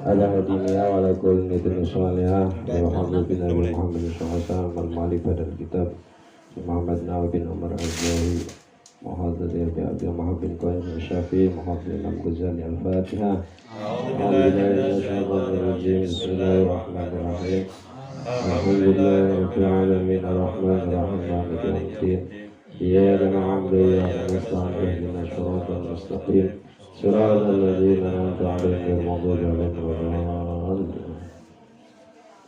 على هدينا وعلى كل نية صالحة وحفظ بنا محمد الشهسان المالي pada kitab Muhammad Nawawi bin Umar al-Zawi Muhammad bin Abdul Muhammad bin Qayyim al-Syafi'i Muhammad bin Imam Ghazali al-Fatihah. Bismillahirrahmanirrahim. Alhamdulillahirabbil alamin arrahmanir rahim maliki yaumiddin. Iyyaka na'budu wa iyyaka nasta'in ihdinas siratal mustaqim. Siratal ladzina an'amta 'alaihim ghairil maghdubi 'alaihim waladdallin.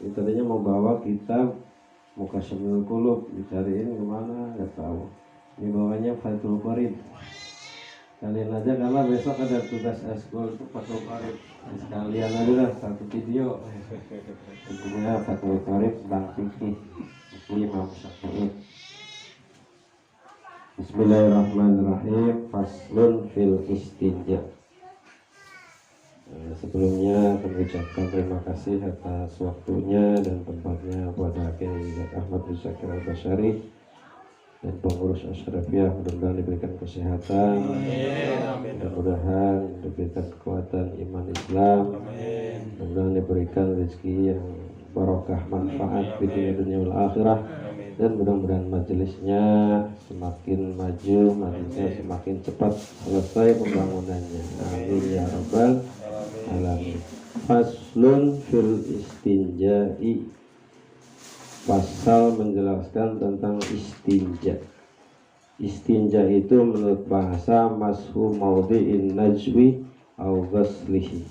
Ini tadinya mau bawa kitab Muqasyamul Qulub, dicariin kemana nggak tahu. Ini bawanya Fathul Qorib. Kalian aja karena besok ada tugas eskul itu Fathul Qorib. Sekalian aja lah satu video. Tentunya Fathul Qorib Bang Fikih Imam Syafi'i. Bismillahirrahmanirrahim. Faslun fil istinja. Sebelumnya kami ucapkan terima kasih atas waktunya dan tempatnya kepada Kiai Ahmad bin Syakir Al-Basyari dan pengurus Asyrafiyah. Mudah-mudahan diberikan kesehatan, mudah-mudahan diberikan kekuatan iman Islam, mudah-mudahan diberikan rezeki yang barokah manfaat di dunia wal akhirah, dan mudah-mudahan majelisnya semakin maju, majelisnya semakin cepat selesai pembangunannya. Amin ya rabbal alamin. Faslun fil istinja'i. Pasal menjelaskan tentang istinja. Istinja itu menurut bahasa mashu maudhi'in najwi au ghaslihi.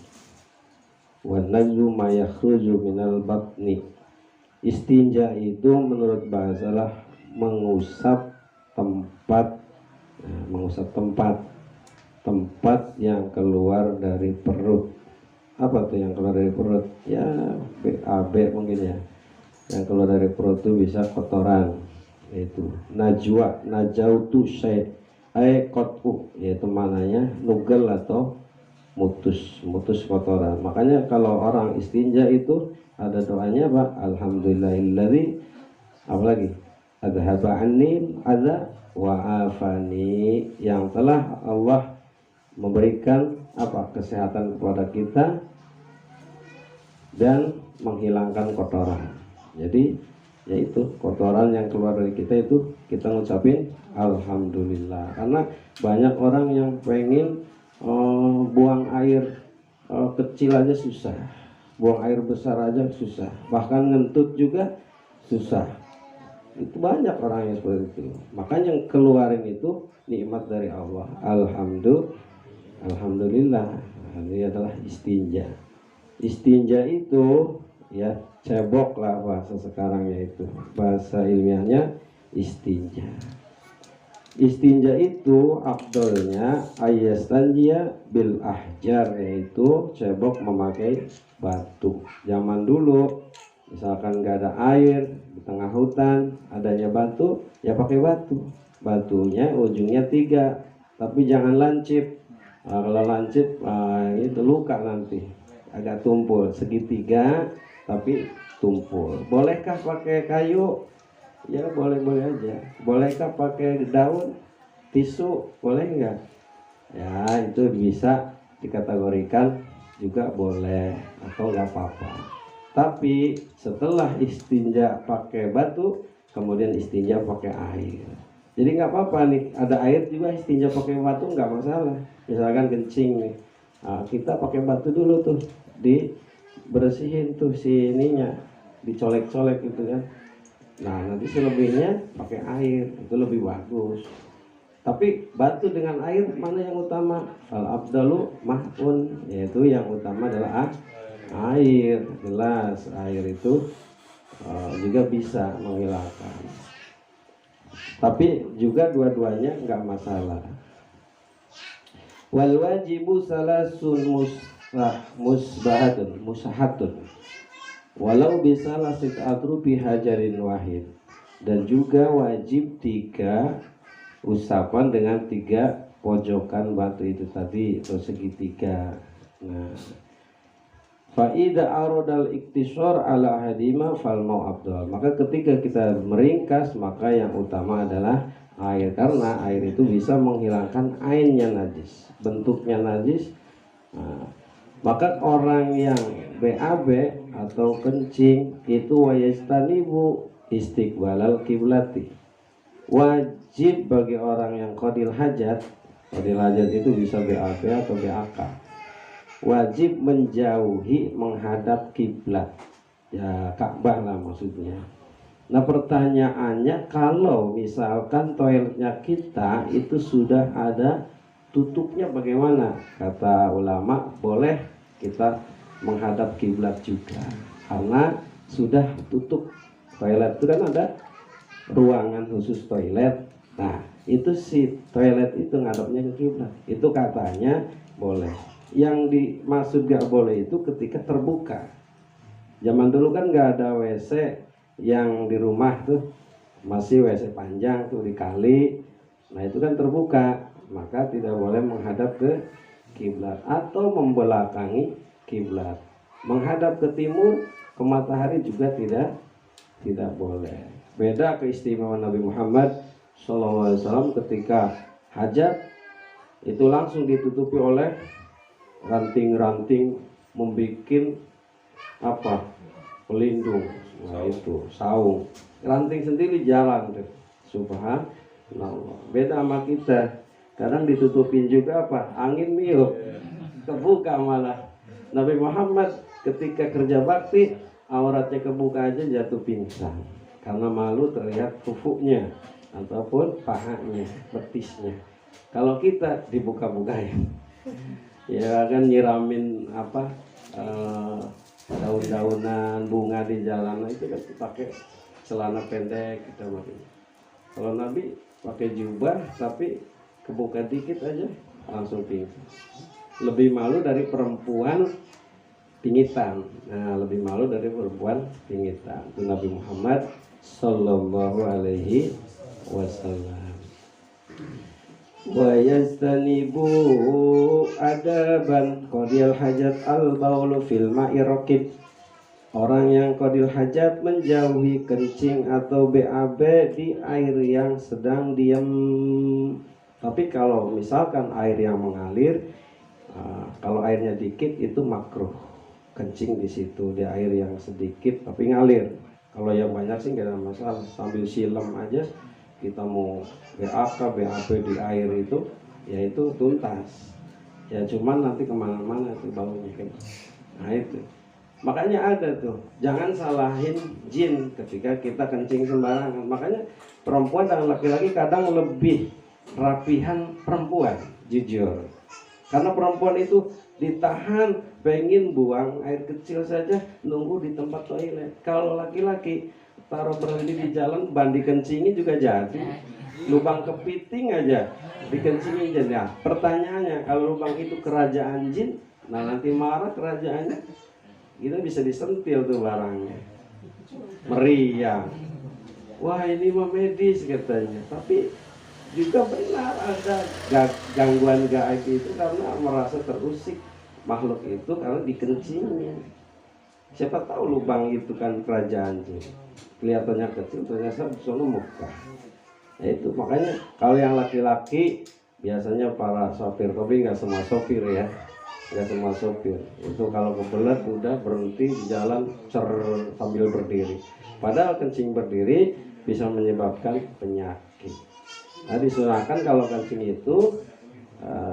Wa najwu ma yakhruju minal batni. Istinja itu menurut bahasa lah mengusap tempat yang keluar dari perut. Apa tuh yang keluar dari perut? Ya BAB mungkin ya. Yang keluar dari perut itu bisa kotoran. Itu najwa, najautu syai qat'u, yaitu mananya nugel atau mutus kotoran. Makanya kalau orang istinja itu ada doanya Pak, alhamdulillahilladzi apalagi adhaba anni adza wa afani, yang telah Allah memberikan apa kesehatan kepada kita dan menghilangkan kotoran. Jadi yaitu kotoran yang keluar dari kita itu kita ngucapin alhamdulillah. Karena banyak orang yang pengen buang air kecil aja susah, buang air besar aja susah, bahkan ngentut juga susah. Itu banyak orang yang seperti itu. Makanya yang keluarin itu nikmat dari Allah. Alhamdulillah. Ini adalah istinja. Istinja itu ya cebok lah bahasa sekarangnya itu. Bahasa ilmiahnya istinja. Istinja itu afdolnya ayastanjia bil ahjar, yaitu cebok memakai batu. Zaman dulu misalkan nggak ada air di tengah hutan, adanya batu, ya pakai batu. Batunya ujungnya 3, tapi jangan lancip. Kalau lancip itu luka nanti, agak tumpul, segitiga tapi tumpul. Bolehkah pakai kayu? Ya boleh-boleh aja. Bolehkah pakai daun, tisu? Boleh nggak? Ya itu bisa dikategorikan juga boleh atau nggak apa-apa. Tapi setelah istinja pakai batu, kemudian istinja pakai air. Jadi nggak apa-apa nih, ada air juga istinja pakai batu nggak masalah. Misalkan kencing nih, kita pakai batu dulu tuh, dibersihin tuh si ininya, dicolek-colek gitu kan. Nah nanti selebihnya pakai air, itu lebih bagus. Tapi batu dengan air mana yang utama? Al-abdalu mahun, yaitu yang utama adalah air. Jelas air itu juga bisa menghilangkan. Tapi juga dua-duanya nggak masalah. Wal wajibu salasun musahatun walau bisa lasit atrubi hajarin wahid. Dan juga wajib 3 usapan dengan 3 pojokan batu itu tadi atau segitiga. Nah, Fa'ida arodal iktisor ala hadima fal mau abdul. Maka ketika kita meringkas, maka yang utama adalah air, karena air itu bisa menghilangkan ainnya najis, bentuknya najis. Nah, Maka orang yang BAB atau kencing itu wayastanibu istiqbalal kiblati. Wajib bagi orang yang qadil hajat itu bisa BAB atau BAK. Wajib menjauhi menghadap kiblat. Ya Ka'bah lah maksudnya. Nah pertanyaannya, kalau misalkan toiletnya kita itu sudah ada tutupnya bagaimana? Kata ulama, boleh kita menghadap kiblat juga, karena sudah tutup. Toilet itu kan ada ruangan khusus toilet. Nah itu si toilet itu ngadapnya ke kiblat. Itu katanya boleh. Yang dimaksud gak boleh itu ketika terbuka. Zaman dulu kan gak ada WC yang di rumah tuh, masih WC panjang tuh di kali. Nah itu kan terbuka, maka tidak boleh menghadap ke kiblat atau membelakangi kiblat. Menghadap ke timur, ke matahari juga tidak boleh. Beda keistimewaan Nabi Muhammad SAW ketika hajat itu langsung ditutupi oleh ranting-ranting, membikin apa, pelindung. Nah itu saung, ranting sendiri jalan tuh. Subhanallah. Beda sama kita, kadang ditutupin juga apa, angin niup, kebuka malah. Nabi Muhammad ketika kerja bakti, auratnya kebuka aja jatuh pingsan karena malu terlihat kufuknya ataupun pahanya, betisnya. Kalau kita dibuka-bukain, ya kan nyiramin apa, daun-daunan bunga di jalanan itu kan pakai celana pendek kita pakai. Kalau Nabi pakai jubah tapi kebuka dikit aja langsung pingsan. Lebih malu dari perempuan pingitan. Nah, lebih malu dari perempuan pingitan. Itu Nabi Muhammad sallallahu alaihi wasallam. Wa yastanibu adaban qadil hajat al-baulu fil ma'i raqib. Orang yang qadil hajat menjauhi kencing atau BAB di air yang sedang diam. Tapi kalau misalkan air yang mengalir, kalau airnya dikit itu makruh kencing di situ, di air yang sedikit tapi ngalir. Kalau yang banyak sih nggak ada masalah, sambil silam aja kita mau BAK, BAB di air itu, ya itu tuntas. Ya cuman nanti kemana-mana tuh baunya kan. Nah itu, makanya ada tuh, jangan salahin jin ketika kita kencing sembarangan. Makanya perempuan dan laki-laki kadang lebih rapihan perempuan, jujur. Karena perempuan itu ditahan, pengen buang air kecil saja, nunggu di tempat toilet. Kalau laki-laki taruh berhenti di jalan, bandi kencingin juga jadi. Lubang kepiting aja dikencingin jadi. Nah, pertanyaannya, kalau lubang itu kerajaan jin, nah nanti marah kerajaannya, kita bisa disentil tuh barangnya, meriang. Wah ini mah medis katanya, tapi juga benar ada gangguan gaib itu karena merasa terusik makhluk itu karena dikencingin. Siapa tahu lubang itu kan kerajaan jin, kelihatannya kecil ternyata sono Mekah. Ya itu makanya kalau yang laki-laki biasanya para sopir, tapi nggak semua sopir ya, nggak semua sopir itu kalau kebelet udah berhenti di jalan sambil berdiri. Padahal kencing berdiri bisa menyebabkan penyakit. Nah disunahkan kalau kencing itu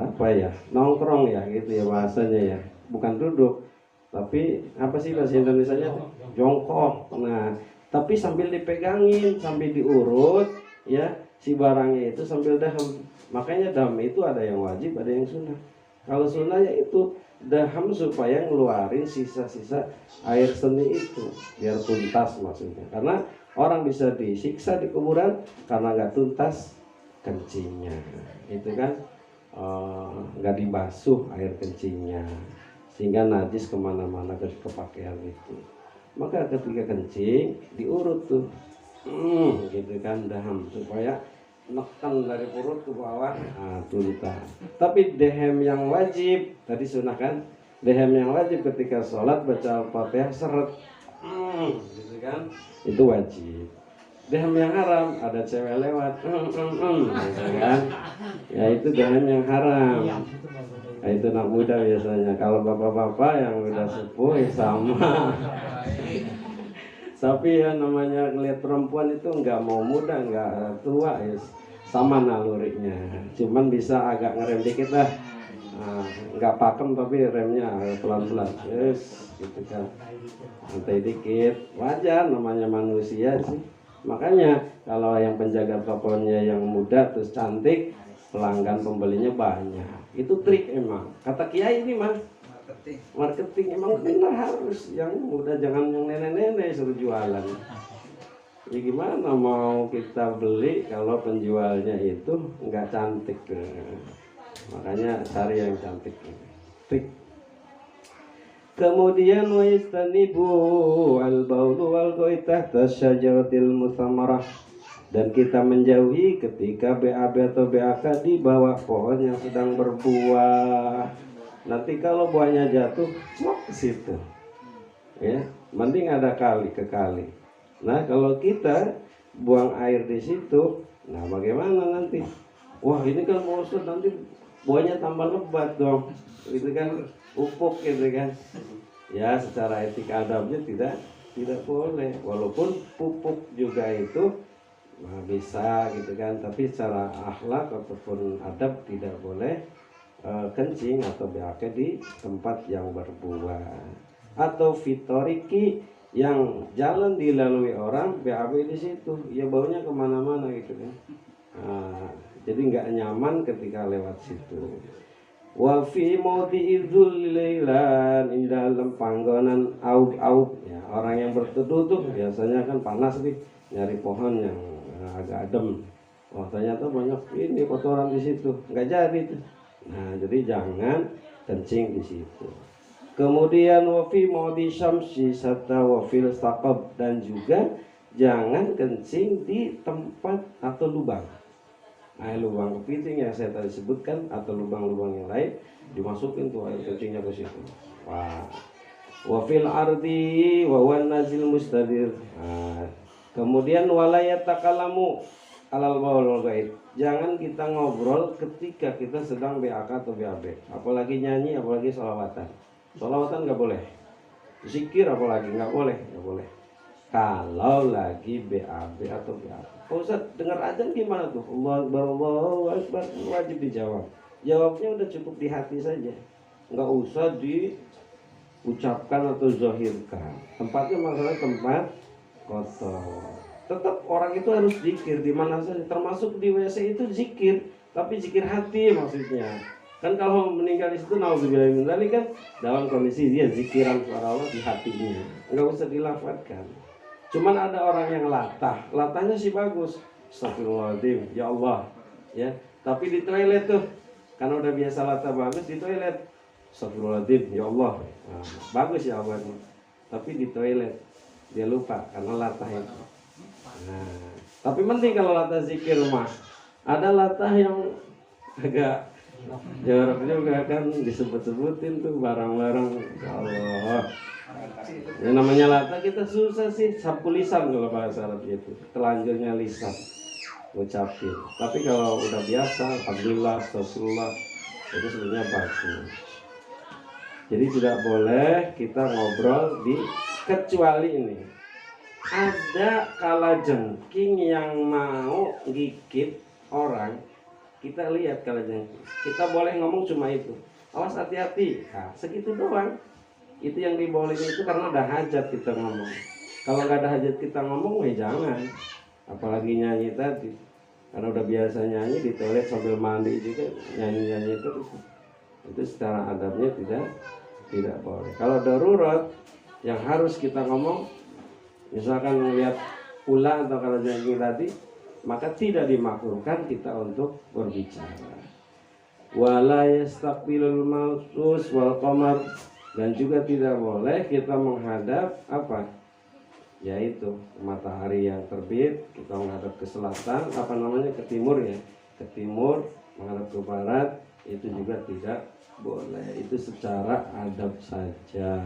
apa ya, nongkrong ya gitu ya bahasanya ya, bukan duduk tapi apa sih bahasa Indonesianya, jongkok. Nah tapi sambil dipegangin, sambil diurut ya si barangnya itu sambil daham. Makanya daham itu ada yang wajib, ada yang sunnah. Kalau sunnahnya itu daham supaya ngeluarin sisa-sisa air seni itu biar tuntas maksudnya. Karena orang bisa disiksa di kuburan karena nggak tuntas kencingnya, itu kan nggak dibasuh air kencingnya sehingga najis kemana-mana ke pakaian itu. Maka ketika kencing diurut tuh, gitu kan daham supaya neken dari perut ke bawah, tuntas. Tapi dehem yang wajib tadi sunah kan, dehem yang wajib ketika sholat baca Al-Fatihah seret, gitu kan, itu wajib. Dehem yang haram ada cewek lewat, gitu kan, ya itu dehem yang haram. Nah, itu anak muda biasanya. Kalau bapak-bapak yang udah sepuh ya sama. Tapi ya namanya ngeliat perempuan itu nggak mau muda, nggak tua ya sama nalurinya. Cuman bisa agak ngerem dikit lah. Nah, nggak pakem tapi remnya pelan-pelan. Yes, gitu kan. Santai dikit. Wajar namanya manusia sih. Makanya kalau yang penjaga tokonya yang muda terus cantik, pelanggan pembelinya banyak. Itu trik emang. Kata Kiai ini mah marketing emang benar harus yang muda, jangan yang nenek-nenek suruh jualan. Ya gimana mau kita beli kalau penjualnya itu nggak cantik. Makanya cari yang cantik. Trik. Kemudian wa yastanibu al-baulu wal qaitah tasyajaratil musamarah, dan kita menjauhi ketika BAB atau BAK di bawah pohon yang sedang berbuah. Nanti kalau buahnya jatuh, clok ke situ. Ya, mending ada kali ke kali. Nah, kalau kita buang air di situ, nah bagaimana nanti? Wah, ini kan mau nanti buahnya tambah lebat dong. Itu kan upuk gitu kan. Ya, secara etik adabnya tidak boleh. Walaupun pupuk juga itu nah, bisa gitu kan, tapi secara akhlak ataupun adab tidak boleh kencing atau BAK di tempat yang berbuah. Atau fitoriki yang jalan dilalui orang BAB di situ, ya baunya kemana-mana gitu kan. Nah, jadi nggak nyaman ketika lewat situ. Wa fi mawdi'i dzullilan, di dalam panggonan aub-aub ya, orang yang berteduh tuh biasanya kan panas nih, nyari pohon yang agak adem. Wah, ternyata banyak ini kotoran di situ, nggak jadi tuh. Nah, jadi jangan kencing di situ. Kemudian wa fi mawdi syamsi serta wa fil saqab, dan juga jangan kencing di tempat atau lubang. Nah, lubang kepiting yang saya tadi sebutkan atau lubang-lubang yang lain dimasukin tuh air kencingnya ke situ. Wah. Wa fil ardi wa wan nazil mustadir. Nah, kemudian wala yatakalamu alal baul gaib. Jangan kita ngobrol ketika kita sedang BAK atau BAB. Apalagi nyanyi, apalagi sholawatan. Sholawatan nggak boleh. Zikir apalagi nggak boleh, nggak boleh. Kalau lagi BAB atau BAB. Pak Ustaz, dengar azan gimana tuh? Allahu Akbar, wajib dijawab. Jawabnya udah cukup di hati saja. Nggak usah diucapkan atau zahirkan. Tempatnya masalah tempat kotor. Tetap orang itu harus zikir di mana saja, termasuk di WC itu zikir, tapi zikir hati maksudnya. Kan kalau meninggal di situ naudzubillah min dzalik kan dalam kondisi dia zikiran kepada Allah di hatinya, nggak usah dilafadzkan. Cuman ada orang yang latahnya sih bagus, astagfirullahaladzim, ya Allah, ya. Tapi di toilet tuh, karena udah biasa latah bagus di toilet, astagfirullahaladzim, ya Allah, nah, bagus ya Allah. Tapi di toilet dia lupa karena latah itu. Nah, tapi penting kalau latah zikir mah. Ada latah yang agak jorok juga kan, disebut-sebutin tuh barang-barang. Allah. Ya namanya latah kita susah sih, sapu lisan kalau bahasa Arab itu. Telanjurnya lisan ucapin. Tapi kalau udah biasa, alhamdulillah, astagfirullah, itu sebenarnya bagus. Jadi tidak boleh kita ngobrol di, kecuali ini. Ada kalajengking yang mau gigit orang, kita lihat kalajengking. Kita boleh ngomong cuma itu. Awas hati-hati. Nah, segitu doang. Itu yang dibolehin itu karena ada hajat kita ngomong. Kalau nggak ada hajat kita ngomong, ya jangan. Apalagi nyanyi tadi. Karena udah biasa nyanyi di toilet sambil mandi juga nyanyi-nyanyi terus. Itu secara adabnya tidak boleh. Kalau darurat yang harus kita ngomong, misalkan melihat ular atau kalajengking tadi, maka tidak dimakruhkan kita untuk berbicara. Wala yastaqbilul mausus wal qamar, dan juga tidak boleh kita menghadap apa? Yaitu matahari yang terbit, kita menghadap ke selatan, apa namanya, ke timur ya. Ke timur, menghadap ke barat, itu juga tidak boleh. Itu secara adab saja.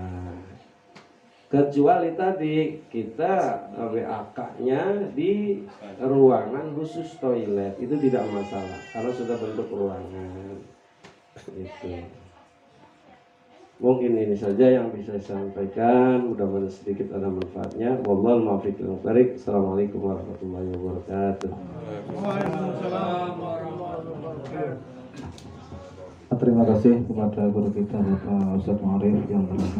Kecuali tadi kita BAK-nya di ruangan khusus toilet, itu tidak masalah karena sudah bentuk ruangan itu. Mungkin ini saja yang bisa saya sampaikan, mudah-mudahan sedikit ada manfaatnya. Wallahul muwaffiq ila thoriq. Assalamualaikum warahmatullahi wabarakatuh. Terima kasih kepada guru kita Bapak Ustadz Ma'arif yang telah